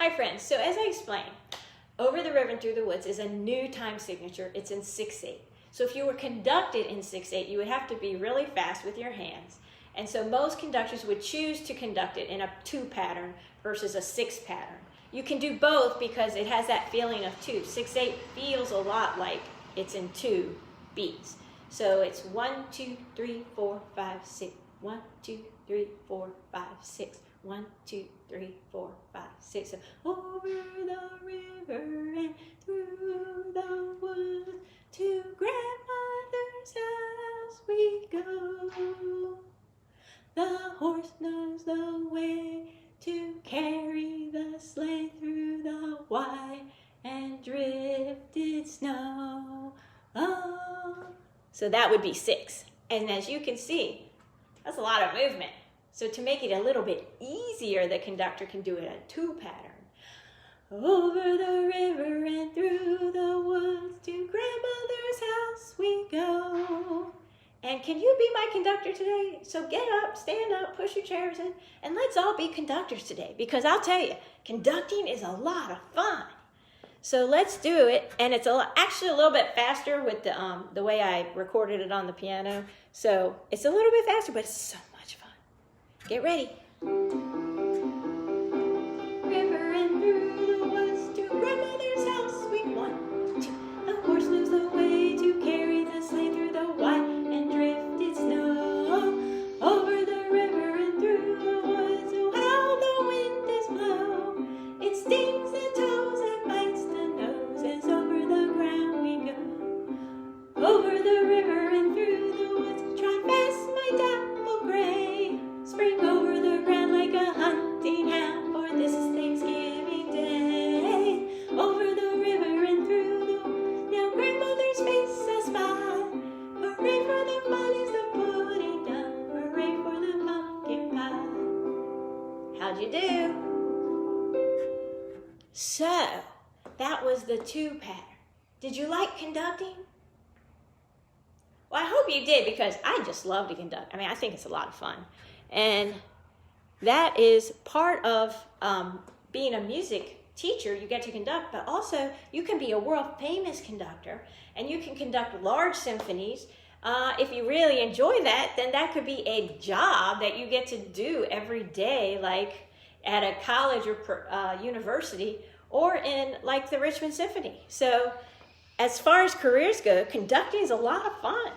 Hi friends, so as I explained, Over the River and Through the Woods is a new time signature. It's in 6/8. So if you were conducted in 6/8, you would have to be really fast with your hands. And so most conductors would choose to conduct it in a 2 pattern versus a 6 pattern. You can do both because it has that feeling of 2. 6/8 feels a lot like it's in 2 beats. So it's 1, 2, 3, 4, 5, 6. 1, 2, 3, 4, 5, 6. 1, 2, 3, 4, 5, 6. So, over the river and through the woods, to grandmother's house we go. The horse knows the way to carry the sleigh through the white and drifted snow. Oh. So that would be 6. And as you can see, that's a lot of movement. So to make it a little bit easier, the conductor can do it a 2 pattern. Over the river and through the woods, to grandmother's house we go. And can you be my conductor today? So get up, stand up, push your chairs in, and let's all be conductors today. Because I'll tell you, conducting is a lot of fun. So let's do it. And it's actually a little bit faster with the way I recorded it on the piano. So it's a little bit faster, but it's so much fun. Get ready. River and through the woods, to grandmother's house we 1, 2. The horse knows the way to carry the sleigh through the white and drifted snow. Over the river and through the woods, oh how the wind does blow. It stings the toes and bites the nose as over the ground we go. Over the river and through the woods, trot fast my dapple gray. Spring over the ground like a hunting hound, for this is Thanksgiving Day. Over the river and through the woods, now grandmother's face I smile. Hooray for the fun is the pudding done, hooray for the pumpkin pie. How'd you do? So, that was the 2 pattern. Did you like conducting? Well, I hope you did, because I just love to conduct. I mean, I think it's a lot of fun. And that is part of being a music teacher. You get to conduct, but also you can be a world famous conductor, and you can conduct large symphonies. If you really enjoy that, then that could be a job that you get to do every day, like at a college or university, or in like the Richmond Symphony. So as far as careers go, conducting is a lot of fun.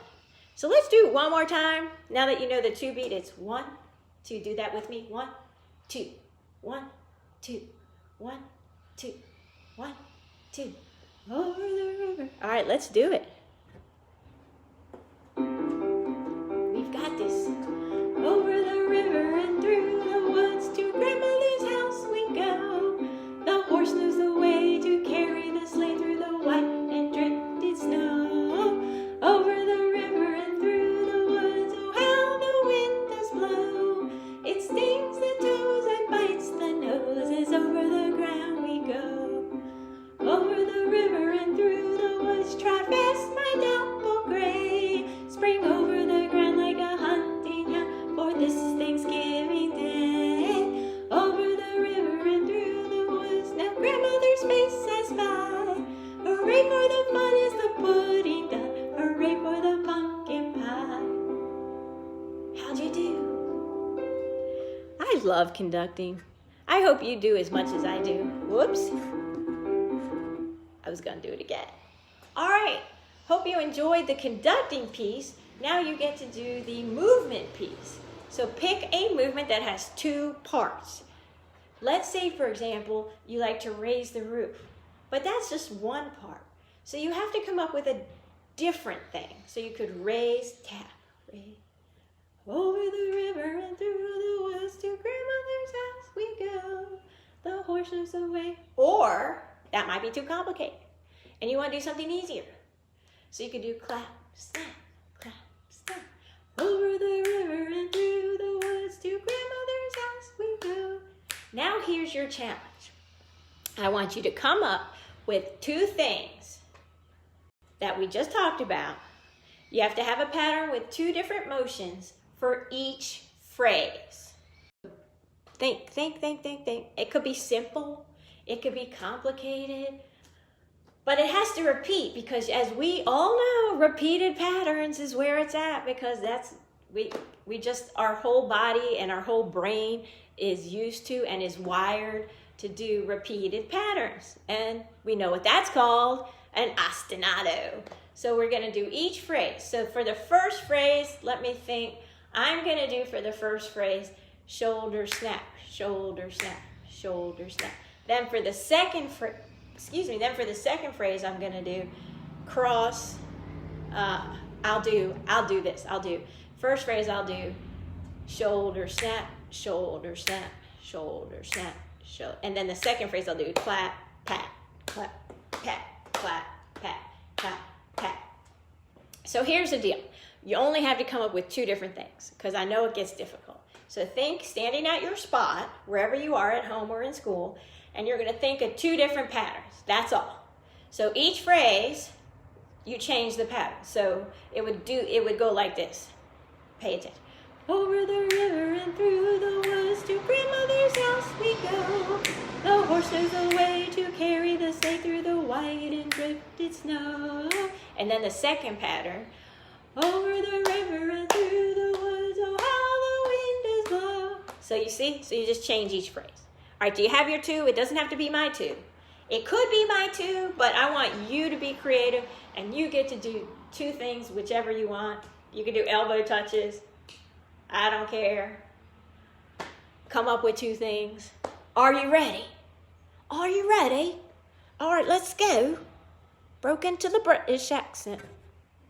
So let's do it one more time. Now that you know the 2 beat, it's 1, 2. Do that with me. 1, 2, 1, 2, 1, 2, 1, 2. Over the river. All right, let's do it. We've got this. Over the river and through the woods, to grandmother's house we go. The horse knows the way to carry the sleigh through the white and drifted snow. Over the river and through the woods, oh how the wind does blow. It stings the toes and bites the nose as over the ground we go. Over the river and through the woods, trot fast my dapple gray. Spring over the ground like a hunting hound, for this is Thanksgiving Day. Over the river and through the woods, now grandmother's face I spy. Hooray for the fun is the pudding done, hooray for the pumpkin pie. How'd you do? I love conducting. I hope you do as much as I do. Whoops. I was gonna do it again. All right, hope you enjoyed the conducting piece. Now you get to do the movement piece. So pick a movement that has 2 parts. Let's say, for example, you like to raise the roof, but that's just one part. So you have to come up with a different thing. So you could raise, tap, raise. Over the river and through the woods, to grandmother's house we go. The horse knows the way. Or that might be too complicated, and you want to do something easier. So you could do clap, snap, clap, snap. Over the river and through the woods, to grandmother's house we go. Now here's your challenge. I want you to come up with 2 things that we just talked about. You have to have a pattern with 2 different motions for each phrase. Think. It could be simple. It could be complicated, but it has to repeat, because as we all know, repeated patterns is where it's at, because we just, our whole body and our whole brain is used to and is wired to do repeated patterns. And we know what that's called, an ostinato. So we're gonna do each phrase. So for the first phrase, let me think. I'm gonna do for the first phrase, shoulder snap, shoulder snap, shoulder snap. Then for the second phrase, I'm gonna do cross, I'll do this. First phrase, I'll do shoulder snap, shoulder snap, shoulder snap, shoulder. And then the second phrase, I'll do clap, pat, clap, pat, clap, pat, clap, pat. So here's the deal. You only have to come up with two different things, because I know it gets difficult. So think standing at your spot, wherever you are, at home or in school, and you're gonna think of two different patterns. That's all. So each phrase, you change the pattern. So it would go like this. Pay attention. Over the river and through the woods, to grandmother's house we go. The horse knows the way to carry the sleigh through the white and drifted snow. And then the second pattern. Over the river and through the woods, oh how the wind is blow. So you see? So you just change each phrase. All right, do you have your two? It doesn't have to be my two. It could be my two, but I want you to be creative, and you get to do two things, whichever you want. You can do elbow touches. I don't care. Come up with two things. Are you ready? Are you ready? All right, let's go. Broke into the British accent.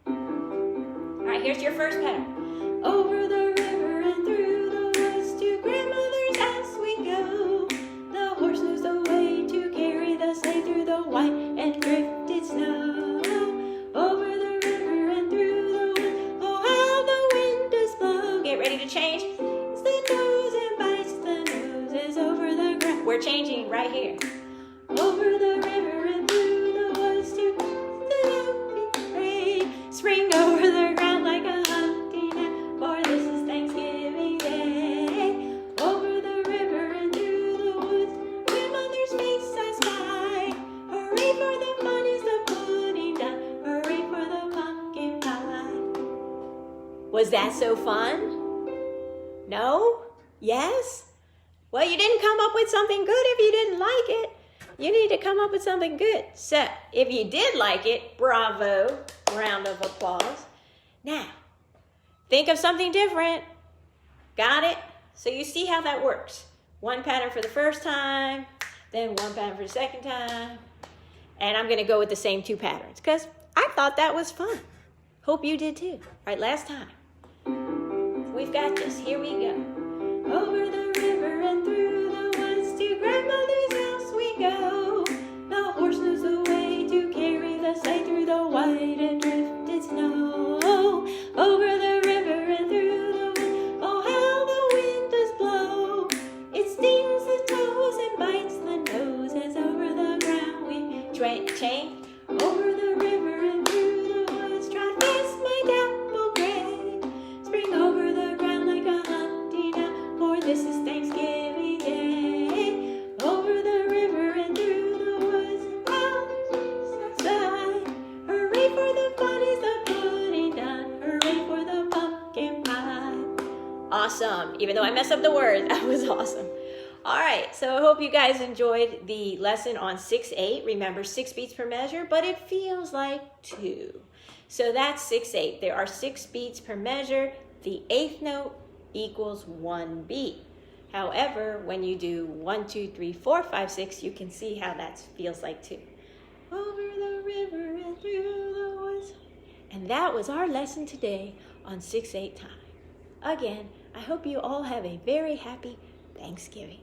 All right, here's your first pattern. Over the river and through the woods, to grandmother's house we go. The horse knows the way to carry the sleigh through the white and drifted snow. Over the river and through the woods, oh how the wind does blow. Get ready to change. It's the nose and bites the noses over the ground. We're changing right here. Over the river and through the woods, to the rain. Spring over the ground like a hunting net, for this is Thanksgiving Day. Over the river and through the woods, grandmother's face I spy. Hooray for the fun is the pudding done. Hooray for the pumpkin pie. Was that so fun? No? Yes? Well, you didn't come up with something good if you didn't like it. You need to come up with something good. So, if you did like it, bravo, round of applause. Now, think of something different. Got it? So you see how that works. One pattern for the first time, then one pattern for the second time. And I'm gonna go with the same two patterns, because I thought that was fun. Hope you did too. All right, last time. We've got this, here we go. Over the river and through the woods, to grandmother's house we go. The horse knows the way to carry the sleigh through the white and drifted snow. Over the river and through the woods, oh how the wind does blow. It stings the toes and bites the noses. Over the ground we change. Over the river and through the woods, trot fast my dapple gray. Spring over the ground like a hunting owl, for this is Thanksgiving Day. Over the river and through the woods, outside. Hooray for the fun is the pudding done. Hooray for the pumpkin pie. Awesome. Even though I messed up the words, that was awesome. All right, so I hope you guys enjoyed the lesson on 6/8. Remember, 6 beats per measure, but it feels like 2. So that's 6/8. There are 6 beats per measure. The 8th note equals 1 beat. However, when you do 1, 2, 3, 4, 5, 6, you can see how that feels like 2. Over the river and through the woods. And that was our lesson today on 6/8 time. Again, I hope you all have a very happy Thanksgiving.